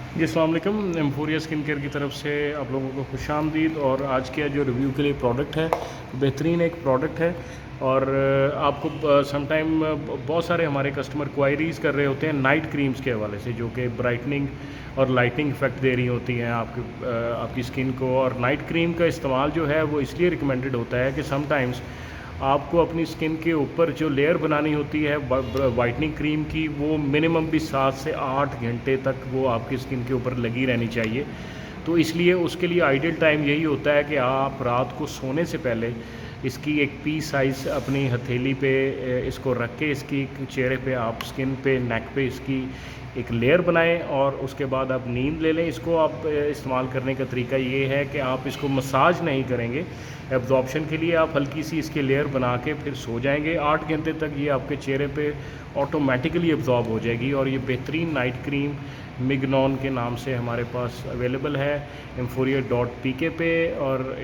जी अस्सलाम वालेकुम। एम्फोरिया skin care की तरफ से आप लोगों को खुशामदीद। और आज के जो रिव्यू के लिए प्रोडक्ट है, बेहतरीन एक प्रोडक्ट है। और आपको समटाइम बहुत सारे हमारे कस्टमर क्वायरीज़ कर रहे होते हैं नाइट क्रीम्स के हवाले से, जो कि ब्राइटनिंग और लाइटनिंग इफ़ेक्ट दे रही होती हैं आपकी स्किन को। और नाइट क्रीम का इस्तेमाल जो है वो इसलिए रिकमेंडेड होता है कि समटाइम्स आपको अपनी स्किन के ऊपर जो लेयर बनानी होती है वाइटनिंग क्रीम की, वो मिनिमम भी 7 से 8 घंटे तक वो आपकी स्किन के ऊपर लगी रहनी चाहिए। तो इसलिए उसके लिए आइडियल टाइम यही होता है कि आप रात को सोने से पहले इसकी एक पी साइज़ अपनी हथेली पे इसको रख के इसकी चेहरे पे, आप स्किन पे, नेक पे इसकी एक लेयर बनाएं और उसके बाद आप नींद ले लें। इसको आप इस्तेमाल करने का तरीका ये है कि आप इसको मसाज नहीं करेंगे। एब्जॉर्प्शन के लिए आप हल्की सी इसकी लेयर बना के फिर सो जाएंगे। 8 घंटे तक ये आपके चेहरे पे ऑटोमेटिकली एब्जॉर्ब हो जाएगी। और ये बेहतरीन नाइट क्रीम मिगनॉन के नाम से हमारे पास अवेलेबल है एम्फोरिया.pk पे। और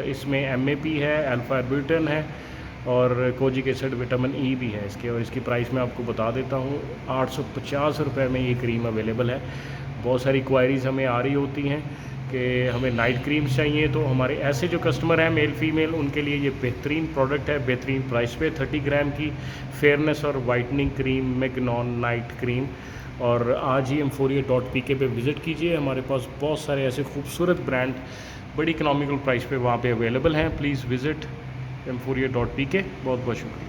इसमें MAP है, अल्फा एर्बिटन है और कोजिक एसिड, विटामिन ई भी है इसके। और इसकी प्राइस मैं आपको बता देता हूँ, 850 रुपये में ये क्रीम अवेलेबल है। बहुत सारी क्वायरीज़ हमें आ रही होती हैं कि हमें नाइट क्रीम्स चाहिए, तो हमारे ऐसे जो कस्टमर हैं मेल फीमेल, उनके लिए ये बेहतरीन प्रोडक्ट है, बेहतरीन प्राइस पे। 30 ग्राम की फेयरनेस और वाइटनिंग क्रीम मिगनॉन नाइट क्रीम। और आज ही एम्फोरिया.pk पे विज़िट कीजिए। हमारे पास बहुत सारे ऐसे खूबसूरत ब्रांड बड़ी इकनॉमिकल प्राइस पे वहाँ पे अवेलेबल हैं। प्लीज़ विज़िट एम्फोरिया.pk। बहुत बहुत शुक्रिया।